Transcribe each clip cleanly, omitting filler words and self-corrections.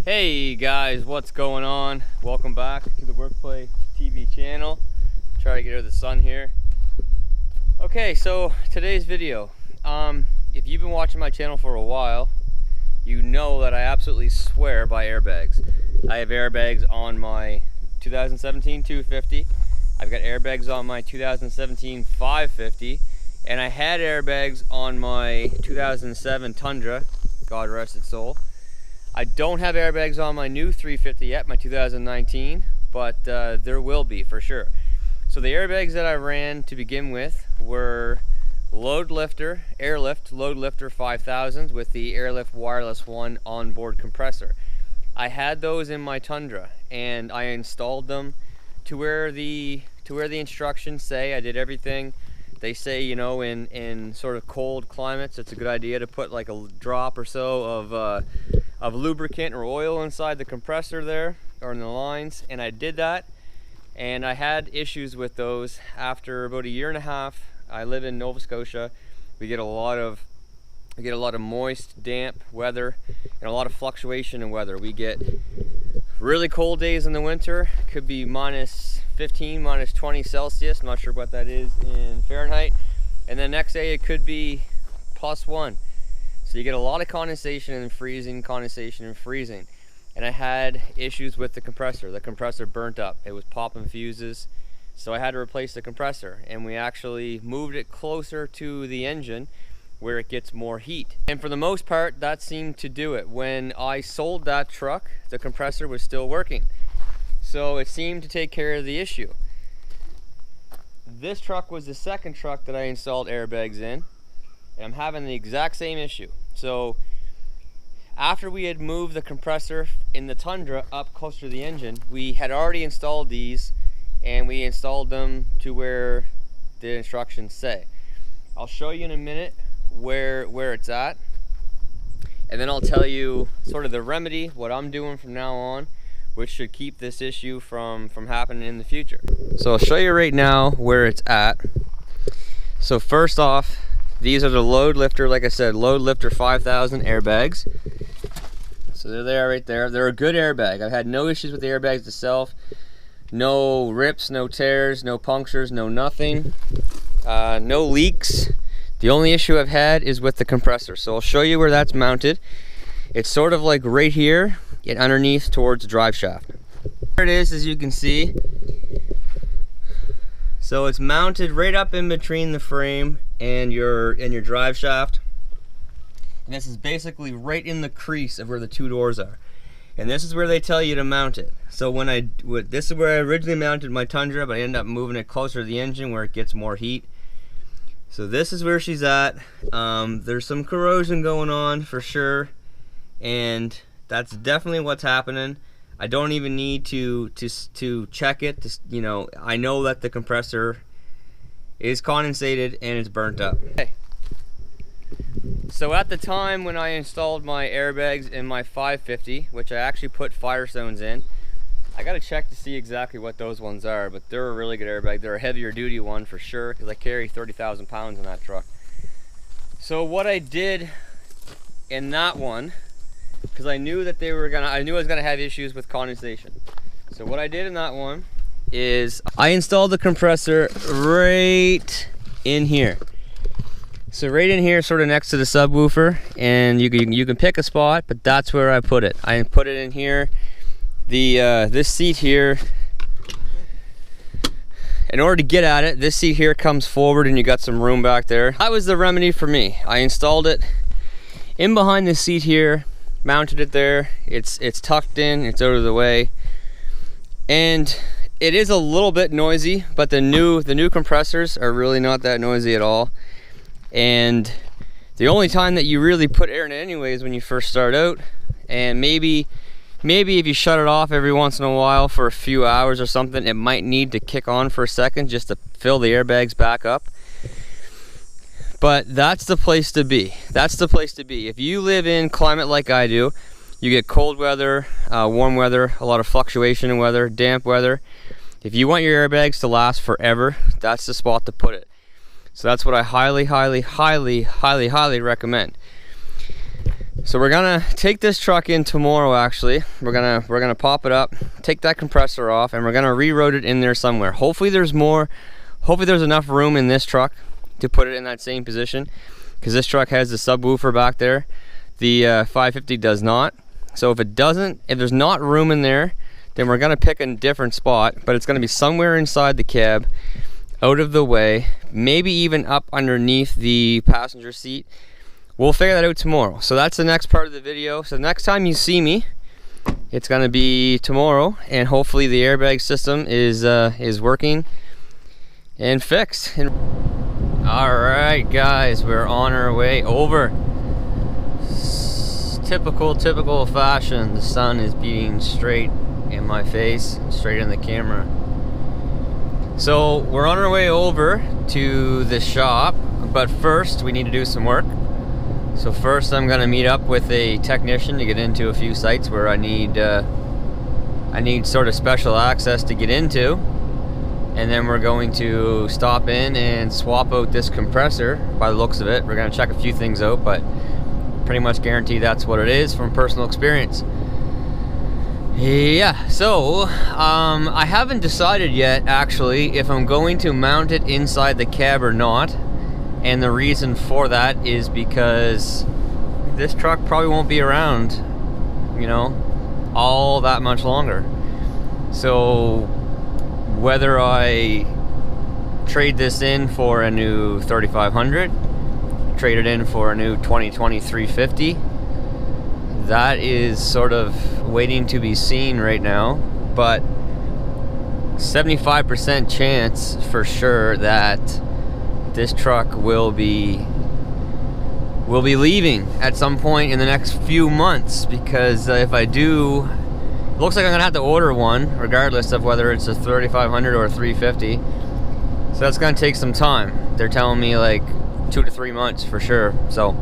Hey guys, what's going on? Welcome back to the Workplay TV channel. Try to get out of the sun here. Okay, so today's video. If you've been watching my channel for a while, you know that I absolutely swear by airbags. I have airbags on my 2017 250. I've got airbags on my 2017 550, and I had airbags on my 2007 Tundra, God rest its soul. I don't have airbags on my new 350 yet, my 2019, but there will be for sure. So the airbags that I ran to begin with were Loadlifter, Airlift Loadlifter 5000s with the Airlift Wireless one onboard compressor. I had those in my Tundra and I installed them to where the instructions say. I did everything they say, you know, in sort of cold climates. It's a good idea to put like a drop or so of lubricant or oil inside the compressor there, or in the lines, and I did that, and I had issues with those after about a year and a half. I live in Nova Scotia. We get a lot of moist, damp weather and a lot of fluctuation in weather. We get really cold days in the winter, could be minus 15, minus 20 Celsius, I'm not sure what that is in Fahrenheit, and the next day it could be +1. So you get a lot of condensation and freezing, and I had issues with the compressor. The compressor burnt up. It was popping fuses, so I had to replace the compressor, and we actually moved it closer to the engine where it gets more heat. And for the most part, that seemed to do it. When I sold that truck, the compressor was still working. So it seemed to take care of the issue. This truck was the second truck that I installed airbags in, and I'm having the exact same issue. So after we had moved the compressor in the Tundra up closer to the engine, we had already installed these, and we installed them to where the instructions say. I'll show you in a minute where it's at, and then I'll tell you sort of the remedy, what I'm doing from now on, which should keep this issue from happening in the future. So I'll show you right now where it's at. So first off, these are the Loadlifter, like I said, Loadlifter 5000 airbags. So there they are right there. They're a good airbag. I've had no issues with the airbags itself. No rips, no tears, no punctures, no nothing. No leaks. The only issue I've had is with the compressor. So I'll show you where that's mounted. It's sort of like right here and underneath towards the drive shaft. There it is, as you can see. So it's mounted right up in between the frame and your drive shaft. And this is basically right in the crease of where the two doors are. And this is where they tell you to mount it. So this is where I originally mounted my Tundra, but I ended up moving it closer to the engine where it gets more heat. So this is where she's at. There's some corrosion going on for sure, and that's definitely what's happening. I don't even need to check it. You know, I know that the compressor is condensated and it's burnt up. Okay. So at the time when I installed my airbags in my 550, which I actually put Firestones in, I gotta check to see exactly what those ones are, but they're a really good airbag. They're a heavier duty one for sure, because I carry 30,000 pounds in that truck. So what I did in that one, because I knew that I knew I was gonna have issues with condensation. So what I did in that one is I installed the compressor right in here. So right in here, sort of next to the subwoofer, and you can pick a spot, but that's where I put it. I put it in here. This seat here, in order to get at it, this seat here comes forward and you got some room back there. That was the remedy for me. I installed it in behind the seat here, mounted it there. It's tucked in, it's out of the way, and it is a little bit noisy, but the new compressors are really not that noisy at all. And the only time that you really put air in it anyway is when you first start out, and maybe if you shut it off every once in a while for a few hours or something, it might need to kick on for a second just to fill the airbags back up. But that's the place to be. That's the place to be. If you live in climate like I do, you get cold weather, warm weather, a lot of fluctuation in weather, damp weather. If you want your airbags to last forever, that's the spot to put it. So that's what I highly recommend. So we're gonna take this truck in tomorrow. Actually, we're gonna pop it up, take that compressor off, and we're gonna reroute it in there somewhere. Hopefully there's enough room in this truck to put it in that same position, because this truck has the subwoofer back there. The 550 does not. So if there's not room in there, then we're gonna pick a different spot, but it's gonna be somewhere inside the cab, out of the way, maybe even up underneath the passenger seat. We'll figure that out tomorrow. So that's the next part of the video. So the next time you see me, it's gonna be tomorrow, and hopefully the airbag system is working and fixed. All right, guys, we're on our way over. Typical fashion. The sun is beating straight in my face, straight in the camera. So we're on our way over to the shop, but first we need to do some work. So first I'm gonna meet up with a technician to get into a few sites where I need sort of special access to get into, and then we're going to stop in and swap out this compressor. By the looks of it, we're gonna check a few things out, but pretty much guarantee that's what it is from personal experience. Yeah, so I haven't decided yet actually if I'm going to mount it inside the cab or not. And the reason for that is because this truck probably won't be around, you know, all that much longer. So whether I trade this in for a new 3500, trade it in for a new 2020 350, that is sort of waiting to be seen right now. But 75% chance for sure that this truck will be leaving at some point in the next few months, because if I do, it looks like I'm gonna have to order one regardless of whether it's a 3500 or a 350. So that's gonna take some time. They're telling me like 2 to 3 months for sure. So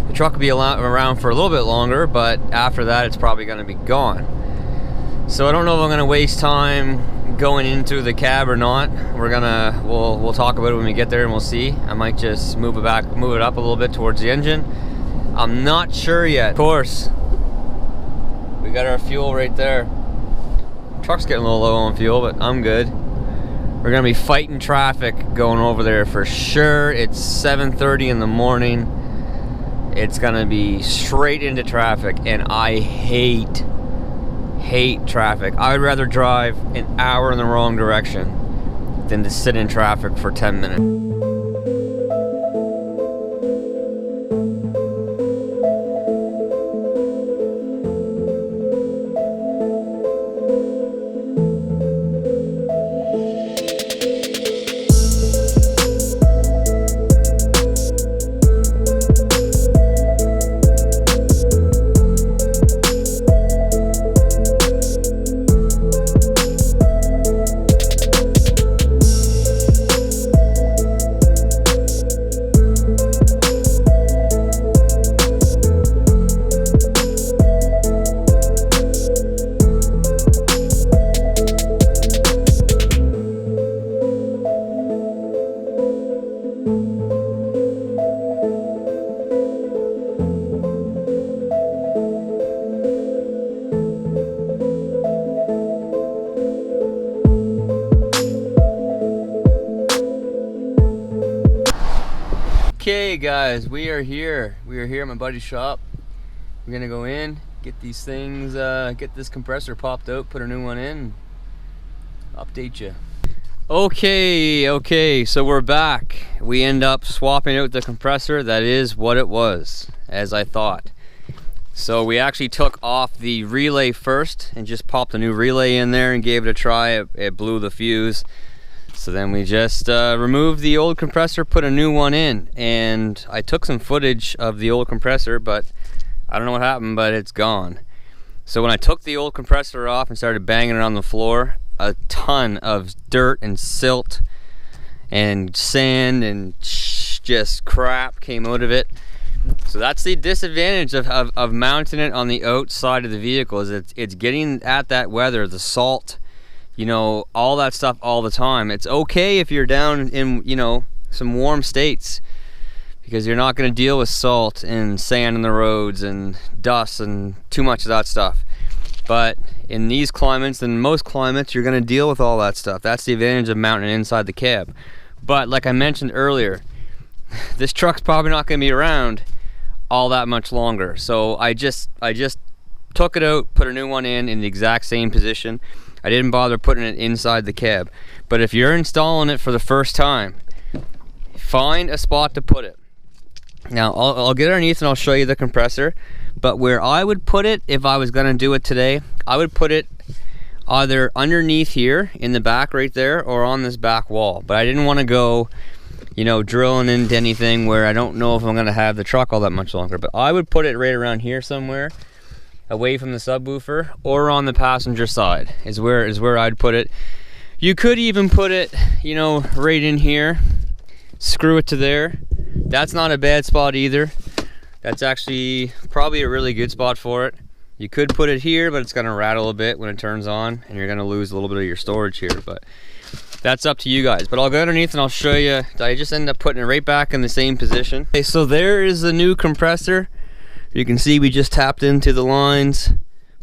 the truck will be around for a little bit longer, but after that it's probably gonna be gone. So I don't know if I'm gonna waste time going into the cab or not. We'll talk about it when we get there, and we'll see. I might just move it up a little bit towards the engine. I'm not sure yet. Of course, we got our fuel right there. Truck's getting a little low on fuel, but I'm good. We're gonna be fighting traffic going over there for sure. It's 7:30 in the morning. It's gonna be straight into traffic, and I hate traffic. I would rather drive an hour in the wrong direction than to sit in traffic for 10 minutes. Okay guys, we are here at my buddy's shop. We're gonna go in, get these things, get this compressor popped out, put a new one in, update you. Okay, so we're back. We end up swapping out the compressor. That is what it was, as I thought. So we actually took off the relay first and just popped a new relay in there and gave it a try. It blew the fuse. So then we just removed the old compressor, put a new one in, and I took some footage of the old compressor, but I don't know what happened, but it's gone. So when I took the old compressor off and started banging it on the floor, a ton of dirt and silt and sand and just crap came out of it. So that's the disadvantage of mounting it on the outside of the vehicle, is it's getting at that weather, the salt, you know, all that stuff all the time. It's okay if you're down in, you know, some warm states, because you're not going to deal with salt and sand in the roads and dust and too much of that stuff. But in these climates and most climates, you're going to deal with all that stuff. That's the advantage of mounting it inside the cab. But like I mentioned earlier, this truck's probably not going to be around all that much longer. So I just took it out, put a new one in the exact same position. I didn't bother putting it inside the cab. But if you're installing it for the first time, find a spot to put it. Now I'll get underneath and I'll show you the compressor, but where I would put it if I was gonna do it today, I would put it either underneath here in the back right there or on this back wall. But I didn't want to go, you know, drilling into anything where I don't know if I'm gonna have the truck all that much longer. But I would put it right around here somewhere, away from the subwoofer, or on the passenger side is where I'd put it. You could even put it, you know, right in here, screw it to there. That's not a bad spot either. That's actually probably a really good spot for it. You could put it here, but it's gonna rattle a bit when it turns on and you're gonna lose a little bit of your storage here, but that's up to you guys. But I'll go underneath and I'll show you. I just ended up putting it right back in the same position. Okay, so there is the new compressor. You can see we just tapped into the lines,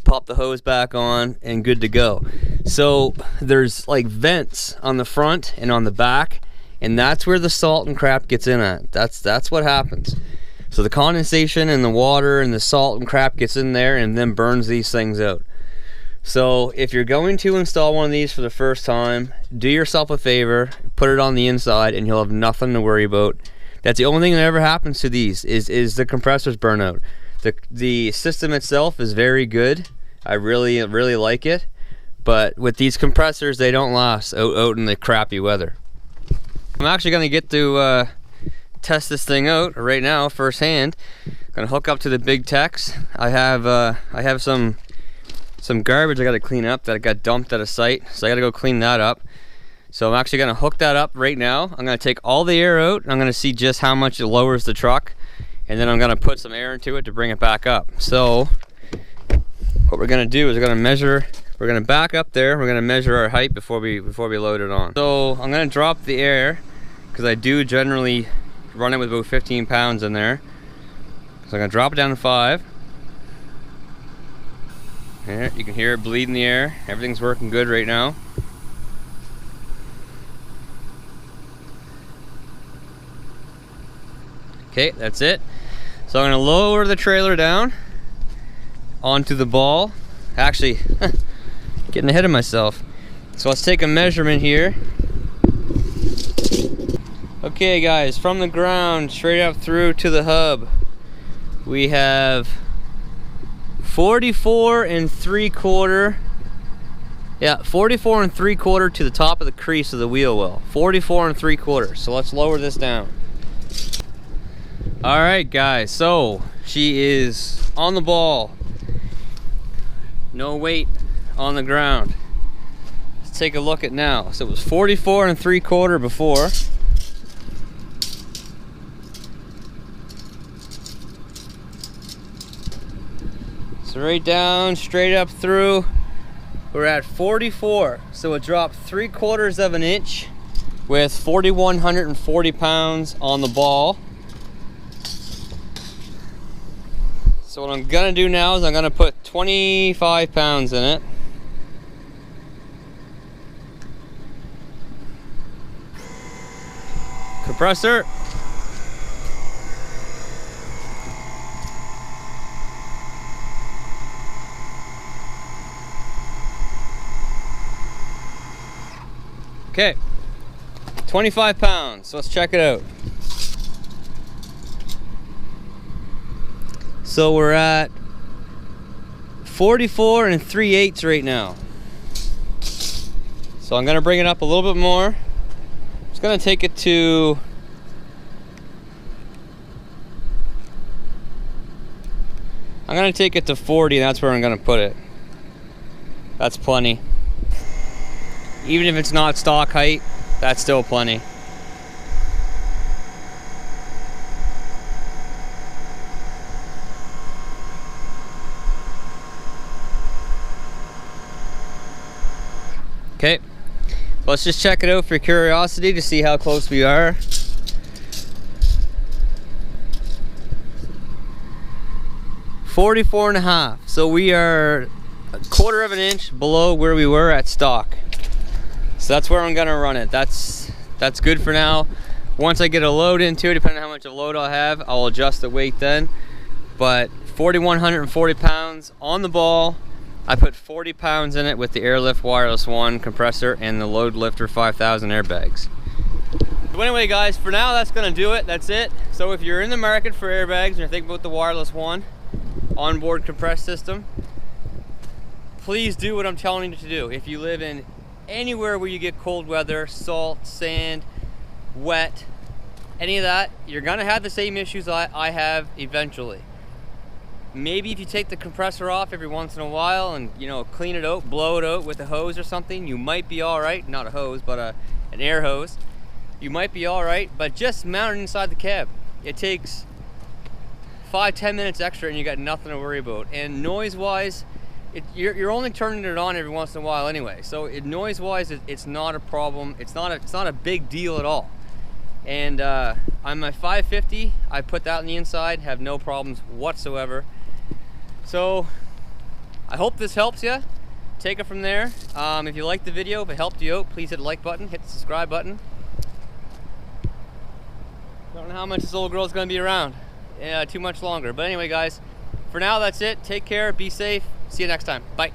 popped the hose back on, and good to go. So there's like vents on the front and on the back, and that's where the salt and crap gets in at. That's what happens. So the condensation and the water and the salt and crap gets in there and then burns these things out. So if you're going to install one of these for the first time, do yourself a favor, put it on the inside and you'll have nothing to worry about. That's the only thing that ever happens to these is the compressors burn out. The system itself is very good. I really like it. But with these compressors, they don't last out in the crappy weather. I'm actually going to get to test this thing out right now firsthand. I'm going to hook up to the big techs. I have some garbage I got to clean up that got dumped at a site, so I got to go clean that up. So I'm actually going to hook that up right now. I'm going to take all the air out. I'm going to see just how much it lowers the truck, and then I'm going to put some air into it to bring it back up. So what we're going to do is we're going to measure. We're going to back up there. We're going to measure our height before we load it on. So I'm going to drop the air because I do generally run it with about 15 pounds in there. So I'm going to drop it down to 5. There, you can hear it bleed in the air. Everything's working good right now. Okay, that's it. So I'm going to lower the trailer down onto the ball. Actually, getting ahead of myself. So let's take a measurement here. Okay guys, from the ground straight up through to the hub, we have 44 3/4. Yeah, 44 3/4 to the top of the crease of the wheel well. 44 3/4. So let's lower this down. All right guys, so she is on the ball. No weight on the ground. Let's take a look at now. So it was 44 3/4 before. So right down, straight up through, we're at 44. So it dropped 3/4 of an inch with 4,140 pounds on the ball. So what I'm gonna do now is I'm gonna put 25 pounds in it. Compressor. Okay, 25 pounds, so let's check it out. So we're at 44 3/8 right now. So I'm gonna bring it up a little bit more. I'm just gonna take it to I'm gonna take it to 40, and that's where I'm gonna put it. That's plenty. Even if it's not stock height, that's still plenty. Okay, let's just check it out for curiosity to see how close we are. 44.5. So we are a quarter of an inch below where we were at stock. So that's where I'm gonna run it. That's good for now. Once I get a load into it, depending on how much of load I'll have, I'll adjust the weight then. But 4,140 pounds on the ball. I put 40 pounds in it with the Airlift Wireless 1 compressor and the Loadlifter 5000 airbags. So anyway guys, for now that's gonna do it. That's it. So if you're in the market for airbags and you're thinking about the Wireless 1 onboard compressed system, please do what I'm telling you to do. If you live in anywhere where you get cold weather, salt, sand, wet, any of that, you're gonna have the same issues I have eventually. Maybe if you take the compressor off every once in a while and, you know, clean it out, blow it out with a hose or something, you might be all right. Not a hose, but an air hose. You might be all right, but just mount it inside the cab. It takes 5-10 minutes extra and you got nothing to worry about. And noise-wise, you're only turning it on every once in a while anyway. So noise-wise, it's not a problem. It's not a big deal at all. And on my 550, I put that on the inside, have no problems whatsoever. So I hope this helps you. Take it from there. If you liked the video, if it helped you out, please hit the like button, hit the subscribe button. Don't know how much this little girl's gonna be around. Too much longer. But anyway guys, for now that's it. Take care, be safe. See you next time. Bye.